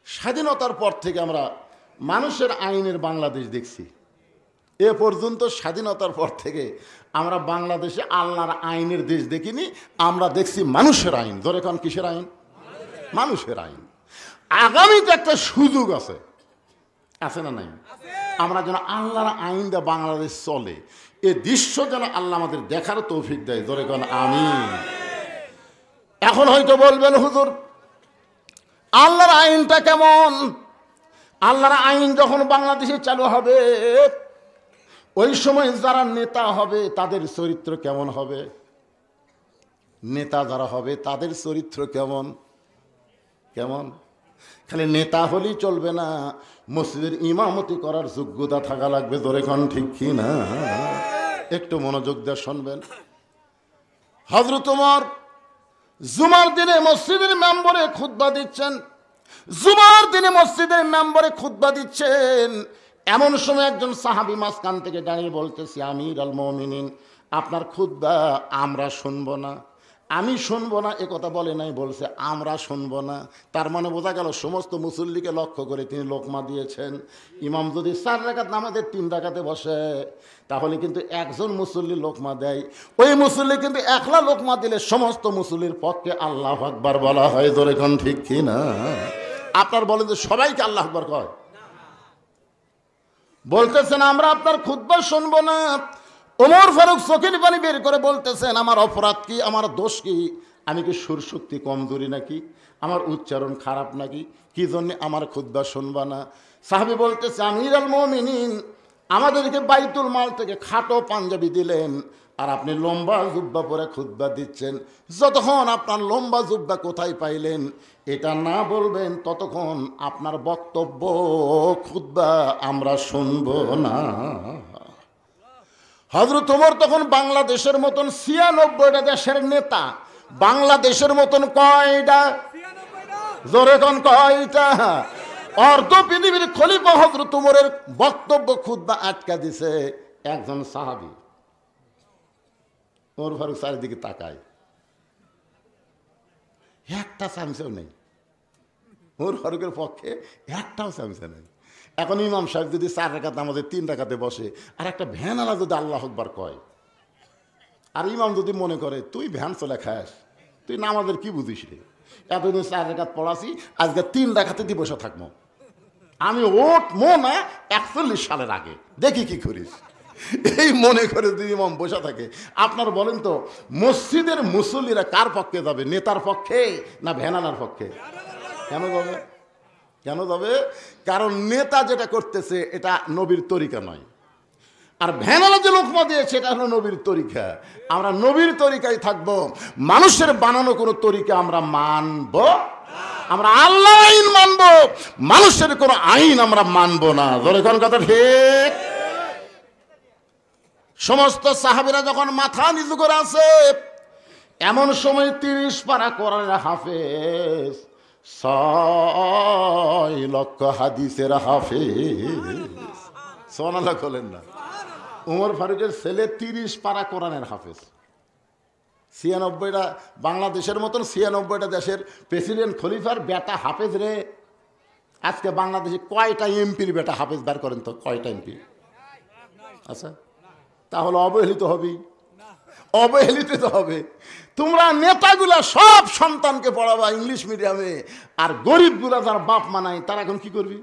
স্বাধীনতার পর থেকে আমরা মানুষের আইনের বাংলাদেশ দেখছি। এ পর্যন্ত স্বাধীনতার পর থেকে আমরা বাংলাদেশে আল্লাহর আইনের দেশ দেখিনি, আমরা দেখছি মানুষের আইন। ধরে কোন কিসের আইন? মানুষের আইন। আগামীতে একটা সুযোগ আছে, আছে না নাই? আমরা যেন আল্লাহর আইন দিয়ে বাংলাদেশ চলে, এ দৃশ্য যেন আল্লাহ আমাদের দেখার তৌফিক দেয়। ধরে কোন আমিন। এখন হয়তো বলবেন, হুজুর আল্লাহর আইনটা কেমন? আল্লাহর আইন যখন বাংলাদেশে চালু হবে, ওই সময় যারা নেতা হবে তাদের চরিত্র কেমন হবে? নেতা যারা হবে তাদের চরিত্র কেমন কেমন? খালি নেতা হলেই চলবে না, মসজিদের ইমামতি করার যোগ্যতা থাকা লাগবে। ধরে কোন ঠিক কি না? একটু মনোযোগ দিয়ে শুনবেন। হযরত ওমর জুমার দিনে মসজিদের মেম্বরে খুতবা দিচ্ছেন, জুমার দিনে মসজিদের মেম্বরে খুতবা দিচ্ছেন। এমন সময় একজন সাহাবী মাঝখান থেকে দাঁড়িয়ে বলতেছে, আমির আল মুমিনিন, আপনার খুতবা আমরা শুনবো না। আমি শুনবো না এ কথা বলে নাই, বলছে আমরা শুনবো না। তার মানে বোঝা গেল সমস্ত মুসল্লিকে লক্ষ্য করে তিনি লোকমা দিয়েছেন। ইমাম যদি 4 রাকাত নামাজের 3 রাকাতে বসে, তাহলে কিন্তু একজন মুসল্লি লোকমা দেয়। ওই মুসল্লি কিন্তু একলা লোকমা দিলে সমস্ত মুসল্লির পক্ষে আল্লাহু আকবার বলা হয়। ধরে কোন ঠিক কি না? আপনার বলেন যে সবাইকে আল্লাহু আকবার কয়? বলতেছেন আমরা আপনার খুতবা শুনবো না। ওমর ফারুক চোখের পানি বের করে বলতেছেন, আমার অপরাধ কি? আমার দোষ কি? আমি কি সুর শক্তি কমজোরি নাকি? আমার উচ্চারণ খারাপ নাকি? কি জন্য আমার খুতবা শুনবা না? সাহাবী বলতেছে, আমির আল মুমিনিন, আমাদেরকে বাইতুল মাল থেকে খাটো পাঞ্জাবি দিলেন, আর আপনি লম্বা জুব্বা পরে খুতবা দিচ্ছেন। যতক্ষণ আপনার লম্বা জুব্বা কোথায় পাইলেন এটা না বলবেন, ততক্ষণ আপনার বক্তব্য খুতবা আমরা শুনবো না। হযরত ওমর তখন বাংলাদেশের মতন 96টা দেশের নেতা, বাংলাদেশের মতন কয়টা? জোরে কোন কয়টা? অর্ধ পৃথিবীর খলিফা হযরত ওমরের বক্তব্য খুতবা আটকা দিছে একজন সাহাবী। ওমর ফারুক চারিদিকে তাকায়, একটা চামচেও নেই। ওমর ফারুকের পক্ষে একটাও চামচা নেই। এখন ইমাম সাহেব যদি 4 রাকাত নামাজে 3 রাকাতে বসে, আর একটা ভ্যানওয়ালা যদি আল্লাহু আকবার কয়, আর ইমাম যদি মনে করে তুই ভ্যান চলে খাস, তুই নামাজের কি বুঝিস রে, এতদিন 4 রাকাত পড়াছি, আজকে 3 রাকাতে দিয়ে বসে থাকবো, আমি ওট মনে 41 সালের আগে দেখি কি করিস, এই মনে করে যদি ইমাম বসে থাকে, আপনার বলেন তো মসজিদের মুসল্লিরা কার পক্ষে যাবে? নেতার পক্ষে না ভ্যানওয়ালার পক্ষে? কেন যাবে? কেন যাবে? কারণ নেতা যেটা করতেছে এটা নবীর তরিকা নয়, আর ভ্যানওয়ালা যে লোকমা দিয়েছে এটা হলো নবীর তরিকা। আমরা নবীর তরিকায় থাকবো, মানুষের বানানো কোনো তরিকা আমরা মানব, আমরা আল্লাহর আইন মানব, মানুষের কোনো আইন আমরা মানব না। ধরে কোন কথা ঠিক? সমস্ত সাহাবীরা যখন মাথা নিচু করে আছে, এমন সময় 30 পারা কোরআনের হাফেজ, 6 লক্ষ হাদিসের হাফেজ, সুবহানাল্লাহ বলেন না। ওমর ফারুকের ছেলে 30 পারা কোরআনের হাফেজ। 96টা বাংলাদেশের মতন 96টা দেশের প্রেসিডেন্ট খলিফার বেটা হাফেজ রে। আজকে বাংলাদেশে কয়টা এমপির বেটা হাফেজ বার করেন তো? কয়টা এমপি? আচ্ছা, তাহলে অবহেলিত হবেই, অবহেলিত তো হবে। তোমরা নেতাগুলা সব সন্তানকে পড়াবা ইংলিশ মিডিয়ামে, আর গরিবগুলা যারা বাপ মানায় তারা এখন কি করবি?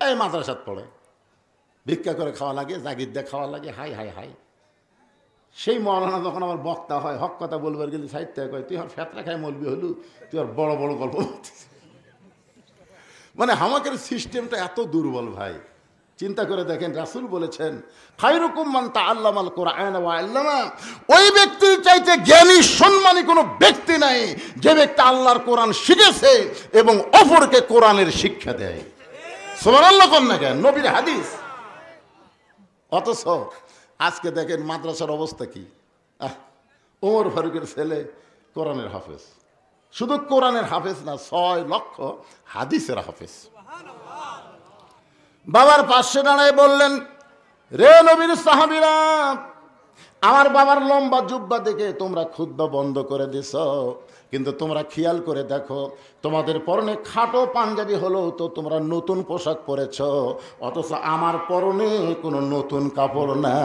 এই মাদ্রাসাত পড়ে, ভিক্ষা করে খাওয়া লাগে, জাগির দিয়ে খাওয়া লাগে। High high high. সেই মৌলানা যখন আমার বক্তা হয়, হক কথা বলবার গেলে সাহিত্য কয়, তুই আর ফেতরা খায় মলবি হলু, তুই আর বড় বড় গল্প বলছিস। মানে আমাদের সিস্টেমটা এত দুর্বল ভাই। চিন্তা করে দেখেন, রাসূল বলেছেন খায়রুকুম মান তাআল্লামাল কুরআন ওয়া আল্লামা, ওই ব্যক্তির চাইতে জ্ঞানী সম্মানী কোনো ব্যক্তি নাই যে ব্যক্তি আল্লাহর কোরআন শিখেছে এবং অপরকে কোরআনের শিক্ষা দেয়। সুবহানাল্লাহ কোন না কেন? নবীর হাদিস। অথচ আজকে দেখেন মাদ্রাসার অবস্থা কি। ওমর ফারুকের ছেলে কোরআনের হাফেজ, শুধু কোরআনের হাফেজ না, 6 লক্ষ হাদিসের হাফেজ। বাবার পাশে দাঁড়ায় বললেন, রে নবীর সাহাবীরা, আমার বাবার লম্বা জুব্বা দেখে তোমরা খুতবা বন্ধ করে দিছ, কিন্তু তোমরা খেয়াল করে দেখো তোমাদের পরনে খাটো পাঞ্জাবি হলো তো তোমরা নতুন পোশাক পরেছ, অথচ আমার পরনে কোনো নতুন কাপড় না।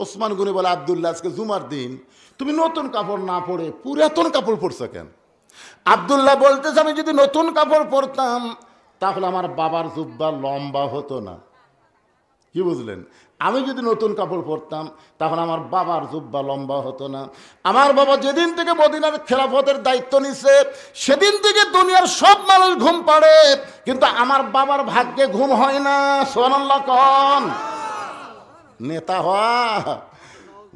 ওসমান গনি বলে, আব্দুল্লাহ আজকে জুমার দিন তুমি নতুন কাপড় না পরে পুরাতন কাপড় পরছো কেন? আব্দুল্লাহ বলতেছে, আমি যদি নতুন কাপড় পরতাম তাহলে আমার বাবার জুব্বা লম্বা হতো না। কি বুঝলেন? আমি যদি নতুন কাপড় পরতাম তাহলে আমার বাবার জুব্বা লম্বা হতো না। আমার বাবা যেদিন থেকে মদিনার খেলাফতের দায়িত্ব নিছে সেদিন থেকে দুনিয়ার সব মানুষ ঘুম পাড়ে, কিন্তু আমার বাবার ভাগ্যে ঘুম হয় না। সুবহানাল্লাহ কোন। নেতা হওয়া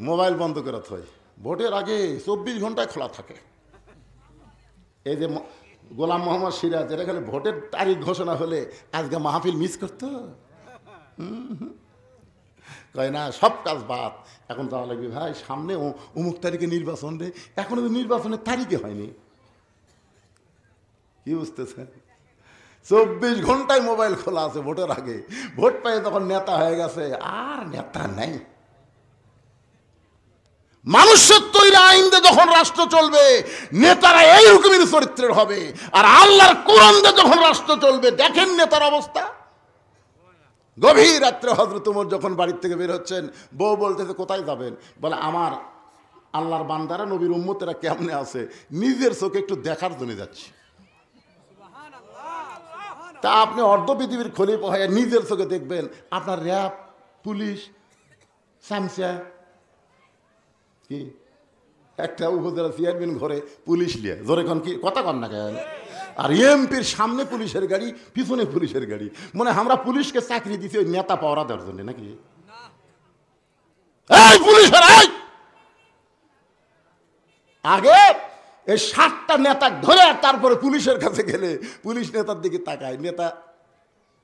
মোবাইল বন্ধ করে থয়, ভোটের আগে 24 ঘন্টায় খোলা থাকে। এই যে গোলাম মোহাম্মদ সিরাজ, এরা খালি ভোটের তারিখ ঘোষণা হলে আজকে মাহফিল মিস করতো। কয় না, সব কাজ বাদ, এখন যাওয়া লাগবে ভাই, সামনে অমুক তারিখে নির্বাচন রে, এখনো তো নির্বাচনের তারিখে হয়নি। কি বুঝতেছেন? 24 ঘন্টায় মোবাইল খোলা আছে ভোটের আগে। ভোট পেয়ে তখন নেতা হয়ে গেছে, আর নেতা নাই। মানুষের তৈরি আইন দিয়ে যখন রাষ্ট্র চলবে নেতারা এইরকমের চরিত্রের হবে, আর আল্লাহর কোরআন দিয়ে যখন রাষ্ট্র চলবে দেখেন নেতার অবস্থা। গভীর রাত্রে হযরত ওমর যখন বাড়ির থেকে বের হচ্ছেন, বউ বলতেছে কোথায় যাবেন? বলে আমার আল্লাহর বান্দারা নবীর উম্মতেরা কেমনে আছে নিজের চোখে একটু দেখার জন্য যাচ্ছি। তা আপনি অর্ধ পৃথিবীর খলিফা হয়ে নিজের চোখে দেখবেন আপনার র্যাব, পুলিশ, সামসা কি একটা উপজেলা চেয়ারম্যান ঘরে পুলিশ লিয়ে জোরে কন, কি কথা কন না কেন? আর এমপির সামনে পুলিশের গাড়ি, পিছনে পুলিশের গাড়ি। মানে আমরা পুলিশকে চাকরি দিছি ওই নেতা পাওয়া দেওয়ার জন্য নাকি? এই পুলিশের আগে এই 7টা নেতা ধরে তারপরে পুলিশের কাছে গেলে পুলিশ নেতার দিকে তাকায়, নেতা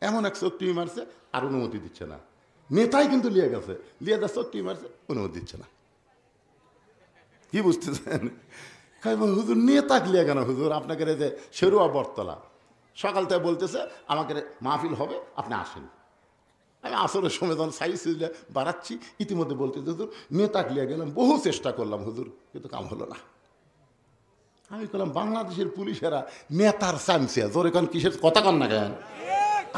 এমন এক চোখ টিভি মারছে আর অনুমতি দিচ্ছে না। নেতাই কিন্তু লিয়ে গেছে, লিয়ে যা চোখ টিভি মারছে, অনুমতি দিচ্ছে না। কি বুঝতেছেন? হুজুর নেতা লিয়ে কেন হুজুর? আপনাকে যে শেরুয়া বটতলা সকাল থেকে বলতেছে আমাকে মাহফিল হবে, আপনি আসেন। আমি আসরের সময় যখন সাইজ বাড়াচ্ছি ইতিমধ্যে বলতেছে হুজুর নেতা লিয়ে গেলাম, বহু চেষ্টা করলাম হুজুর, কিন্তু কাম হলো না। আমি বললাম বাংলাদেশের পুলিশেরা নেতার চামচিয়া, জোরে কান কিসের কথা কন না কেন?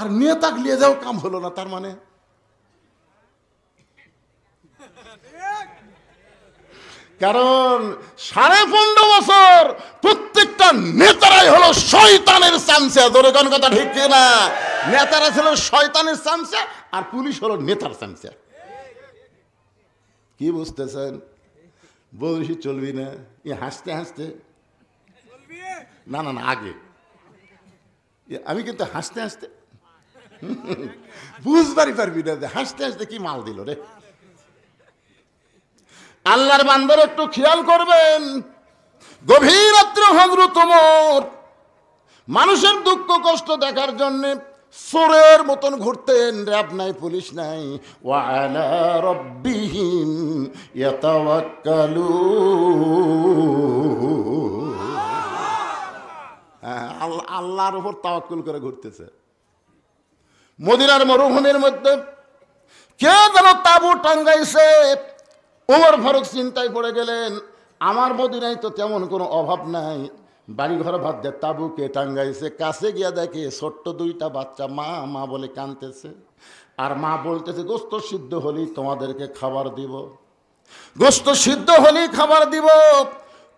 আর নেতা লিয়ে যাও কাম হলো না, তার মানে কারণ 15.5 বছর প্রত্যেকটা নেতারাই হলো শয়তানের চামচা। জোরে কান কথা ঠিক না? নেতারা ছিল শয়তানের চামচা আর পুলিশ হলো নেতার চামচা। কি বুঝতেছেন? বলছি চলবি না, হাসতে হাসতে না না না আগে আমি কিন্তু হাসতে হাসতে বুঝবারই পারবি না, হাসতে হাসতে কি মাল দিল রে। আল্লাহর বান্দার একটু খেয়াল করবেন, গভীর রাত্রে হযরত ওমর মানুষের দুঃখ কষ্ট দেখার জন্য চোরের মতন ঘুরতেন। র‍্যাব নাই, পুলিশ নাই। ওয়া আলা রাব্বিহিম ইয়াতাওয়াক্কালুন, আল্লাহর উপর তাওয়াক্কুল করে ঘুরতেছে। মদিনার মরুভূমির মধ্যে কে যেন তাঁবু টাঙ্গাইছে। ওমর ফারুক চিন্তায় পড়ে গেলেন, আমার মদিনায় তো তেমন কোনো অভাব নাই, বাড়ি ঘর ভাত দিয়ে তাঁবু কে টাঙ্গাইছে? কাছে গিয়া দেখে ছোট্ট 2টা বাচ্চা মা মা বলে কাঁদতেছে, আর মা বলতেছে গোস্ত সিদ্ধ হলেই তোমাদেরকে খাবার দিব, গোস্ত সিদ্ধ হলেই খাবার দিব।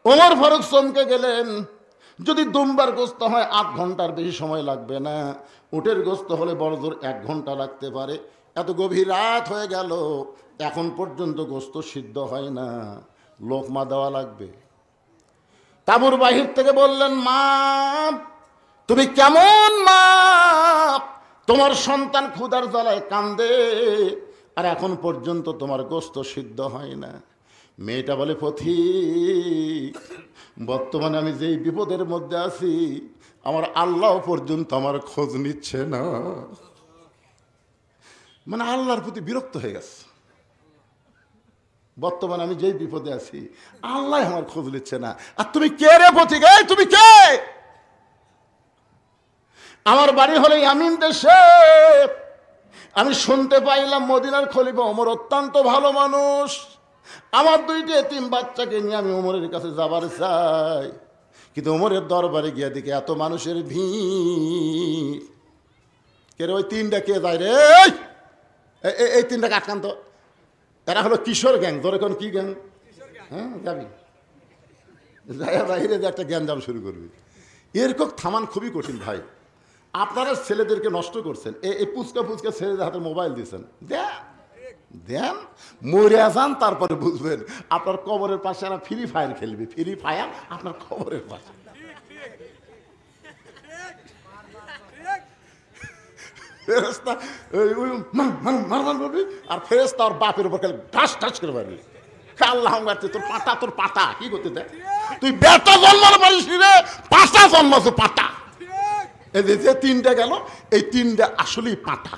ওমর ফারুক চমকে গেলেন, যদি দুম্বার গোস্ত হয় 8 ঘন্টার বেশি সময় লাগবে না, উটের গোস্ত হলে বড় জোর 1 ঘন্টা লাগতে পারে। এত গভীর রাত হয়ে গেল, এখন পর্যন্ত গোস্ত সিদ্ধ হয় না, লোকমা দেওয়া লাগবে। তাঁবুর বাহির থেকে বললেন, মা তুমি কেমন মা? তোমার সন্তান ক্ষুধার জ্বালায় কান্দে আর এখন পর্যন্ত তোমার গোস্ত সিদ্ধ হয় না। মেয়েটা বলে, পথিক বর্তমানে আমি যেই বিপদের মধ্যে আছি আমার আল্লাহ পর্যন্ত আমার খোঁজ নিচ্ছে না। মানে আল্লাহর প্রতি বিরক্ত হয়ে গেছে। বর্তমানে আমি যেই বিপদে আছি আল্লাহ আমার খোঁজ নিচ্ছে না। আর তুমি কে রে পথিক? তুমি কে? আমার বাড়ি হলো ইয়ামিন দেশে, আমি শুনতে পাইলাম মদিনার খলিফা ওমর অত্যন্ত ভালো মানুষ, আমার দুইটা এতিম বাচ্চাকে নিয়ে আমি ওমরের কাছে যাবার চাই, কিন্তু ওমরের দরবারে গিয়ে দেখি এত মানুষের ভিড়। কে রে ওই তিনটা কে যায় রে? এই তিনটাকে আটকান্ত, এরা হলো কিশোর গ্যাং। তোর এখন কি গ্যাং? হ্যাঁ যাবি যাই বাইরে যে একটা জ্ঞান জাম শুরু করবি, এরকম থামান খুবই কঠিন ভাই। আপনারা ছেলেদেরকে নষ্ট করছেন, এই পুচকা পুচকা ছেলেদের হাতে মোবাইল দিয়েছেন, দেন মরে যান, তারপরে বুঝবেন। আপনার কবরের পাশে এরা ফ্রি ফায়ার খেলবে, ফ্রি ফায়ার আপনার কবরের পাশে। ফেরেস্তা মারমান করবি, আর ফেরেস্তা ওর বাপের উপর খেলে ঠাস ঠাস করে মারবি। আল্লাহ তোর পাতা কি করতে দেয়? তুই বেটা জন্মানো পারিস রে, পাতা জন্মাছো পাতা। এই যে তিনটা গেল, এই তিনটা আসলেই পাতা।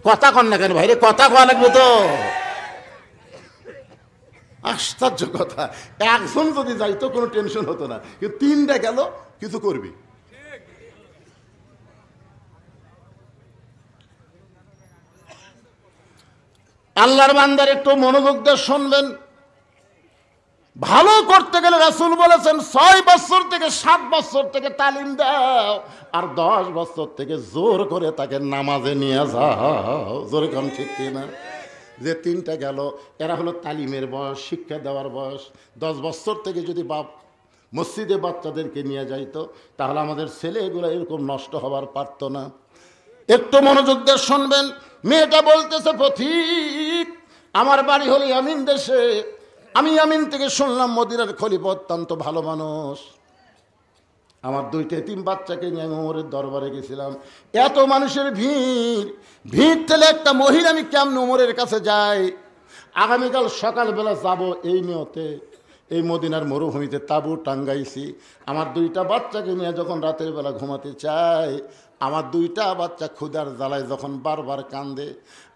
কথা কন না কেন ভাই রে? কথা কওয়া লাগবে তো। আশ্চর্য কথা, একজন যদি যাইতো কোনো টেনশন হতো না, কিন্তু তিনটা গেল, কিছু করবি। আল্লাহর বান্দার একটু মনোযোগ দিয়ে শুনবেন। ভালো করতে গেলে রাসূল বলেছেন 6 বছর থেকে 7 বছর থেকে তালিম দাও, আর 10 বছর থেকে জোর করে তাকে নামাজে নিয়ে যাও। জোরে কম ঠিক কিনা? যে তিনটা গেল, এরা হলো তালিমের বয়স, শিক্ষা দেওয়ার বয়স। 10 বছর থেকে যদি বাপ মসজিদে বাচ্চাদেরকে নিয়ে যাইতো, তাহলে আমাদের ছেলেগুলো এরকম নষ্ট হবার পারত না। একটু মনোযোগ দিয়ে শুনবেন। মেয়েটা বলতেছে, পথিক আমার বাড়ি হলো ইয়ামিন দেশে, আমি ইয়ামিন থেকে শুনলাম মদিনার খলিফা অত্যন্ত ভালো মানুষ, আমার দুইটা এতিম বাচ্চাকে নিয়ে আমি ওমরের দরবারে গেছিলাম। এত মানুষের ভিড় ঠেলে একটা মহিলা আমি কেমন ওমরের কাছে যাই? আগামীকাল সকালবেলা যাব এই নিয়তে। এই মদিনার মরুভূমিতে তাঁবু টাঙ্গাইছি, আমার দুইটা বাচ্চাকে নিয়ে যখন রাতের বেলা ঘুমাতে চাই, আমার দুইটা বাচ্চা ক্ষুধার জ্বালায় যখন বারবার কান্দে,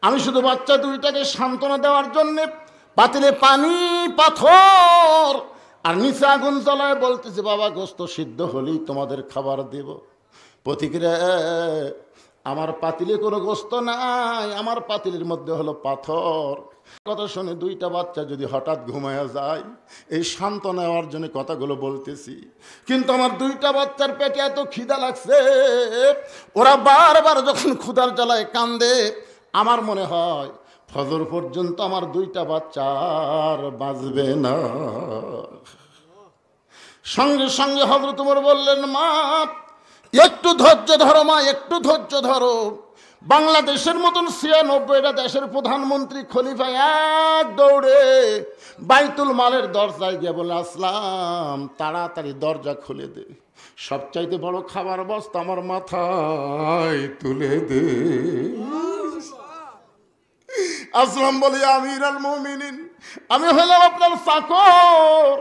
আমি শুধু বাচ্চা দুইটাকে সান্ত্বনা দেওয়ার জন্যে পাতিলে পানি পাথর আর নিচে আগুন জ্বলায় বলতেছে, বাবা গোস্ত সিদ্ধ হলেই তোমাদের খাবার দেব। পথিকরা, আমার পাতিলে কোনো গোস্ত নাই, আমার পাতিলের মধ্যে হলো পাথর। কথা শুনে দুইটা বাচ্চা যদি হঠাৎ ঘুমায়া যায়, এই শান্ত নেওয়ার জন্য কথাগুলো বলতেছি। কিন্তু আমার দুইটা বাচ্চার পেটে এত খিদা লাগছে, ওরা বারবার যখন ক্ষুধার জ্বালায় কান্দে, আমার মনে হয় ফজর পর্যন্ত আমার দুইটা বাচ্চা আর বাঁচবে না। সঙ্গে সঙ্গে হযরত ওমর বললেন, মা একটু ধৈর্য ধরো, মা একটু ধৈর্য ধরো। বাংলাদেশের মতন ৯৬টা দেশের প্রধানমন্ত্রী খলিফা এক দৌড়ে বাইতুল মালের দরজায় গিয়ে বলে, আসলাম তাড়াতাড়ি দরজা খুলে দে, সবচাইতে বড় খাবার বস্তা আমার মাথায় তুলে দে। আসলাম বলে, আমির আল মুমিনিন, আমি হলাম আপনার চাকর,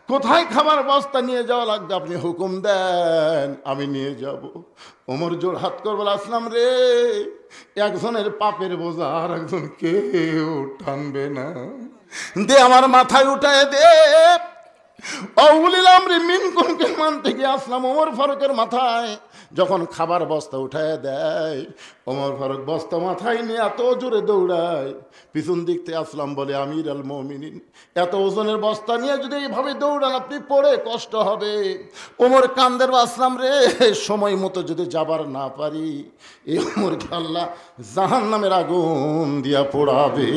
কোথায় খাবার বস্তা নিয়ে যাওয়া লাগবে আপনি হুকুম দেন, আমি নিয়ে যাব। ওমর জোর হাত করে বলে, আসলাম রে, একজনের পাপের বোঝা আর একজন কেউ টানবে না, দে আমার মাথায় উঠায় দে। অউলিল আমরি মিনকুমকে মানতে গিয়ে আসলাম ওমর ফারুকের মাথায় যখন খাবার বস্তা উঠায় দেয়, ওমর ফারুক বস্তা মাথায় নিয়ে এত জোরে দৌড়ায়, পিছন দিক থেকে আসলাম বলে, আমির আল মুমিনিন, এত ওজনের বস্তা নিয়ে যদি এইভাবে দৌড়ান আপনি পড়ে কষ্ট হবে। ওমর কান্দের, আসলাম রে, সময় মতো যদি যাবার না পারি, এই ওমরকে আল্লাহ জাহান্নামের আগুন দিয়া পোড়াবে।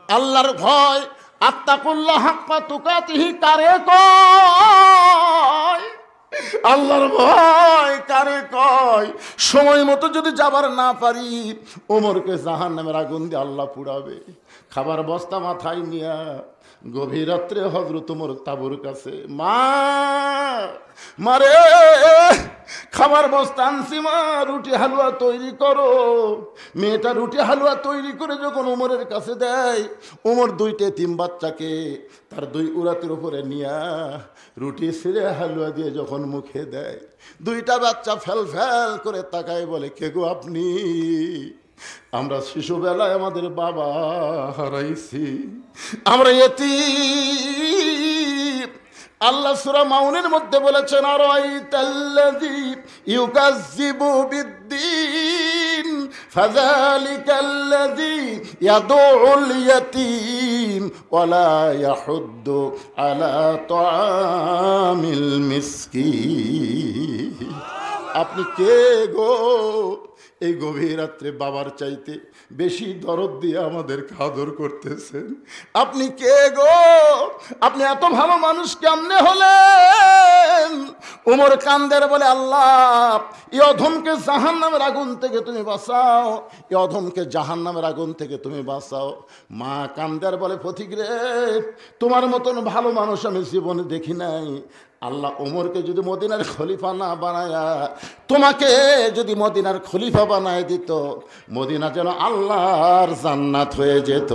আল্লাহর ভয়, আত্তাকুল্লাহ হাক্কা তুকাতিহি কারে কয়? আল্লাহর ভয় কারে কয়? সময় মতো যদি যাবার না পারি, ওমরকে জাহান্নামের আগুন দিয়ে আল্লাহ পুড়াবে। খাবার বস্তা মাথায় নিয়া গভীর রাত্রে হযরত ওমর তাঁবুর কাছে, মারে খাবার বস্তা আনছি, মা রুটি হালুয়া তৈরি করো। মেয়েটা রুটি হালুয়া তৈরি করে যখন ওমরের কাছে দেয়, ওমর দুইটা এতিম বাচ্চাকে তার দুই উরাতের উপরে নিয়া রুটি ছিঁড়ে হালুয়া দিয়ে যখন মুখে দেয়, দুইটা বাচ্চা ফেল ফেল করে তাকায় বলে, কে গো আপনি? আমরা শিশুবেলায় আমাদের বাবা হারাইছি, আমরা এতিম। আল্লাহ সূরা মাউনের মধ্যে বলেছেন, আরাইতাল্লাযী ইউকাজ্জিবু বিদ্দীন, ফাযালিকাল্লাযী ইয়াদউল ইয়াতীম ওয়ালা ইয়াহুদ্দু আলা তাআমিল মিসকিন। আপনি কে গো এই গভীর রাত্রে বাবার চাইতে বেশি দরদ দিয়ে আমাদের আদর করতেছেন? আপনি কে গো? আপনি এত ভালো মানুষ কেমনে হলেন? উমর কান্দের বলে, আল্লাহ এই অধমকে জাহান্নামের আগুন থেকে তুমি বাঁচাও, এই অধমকে জাহান্নামের আগুন থেকে তুমি বাঁচাও। মা কান্দের বলে, পথিক রে, তোমার মতন ভালো মানুষ আমি জীবনে দেখি নাই। আল্লাহ ওমরকে যদি মদিনার খলিফা না বানায়া তোমাকে যদি মদিনার খলিফা বানায় দিত, মদিনা যেন আল্লাহর জান্নাত হয়ে যেত।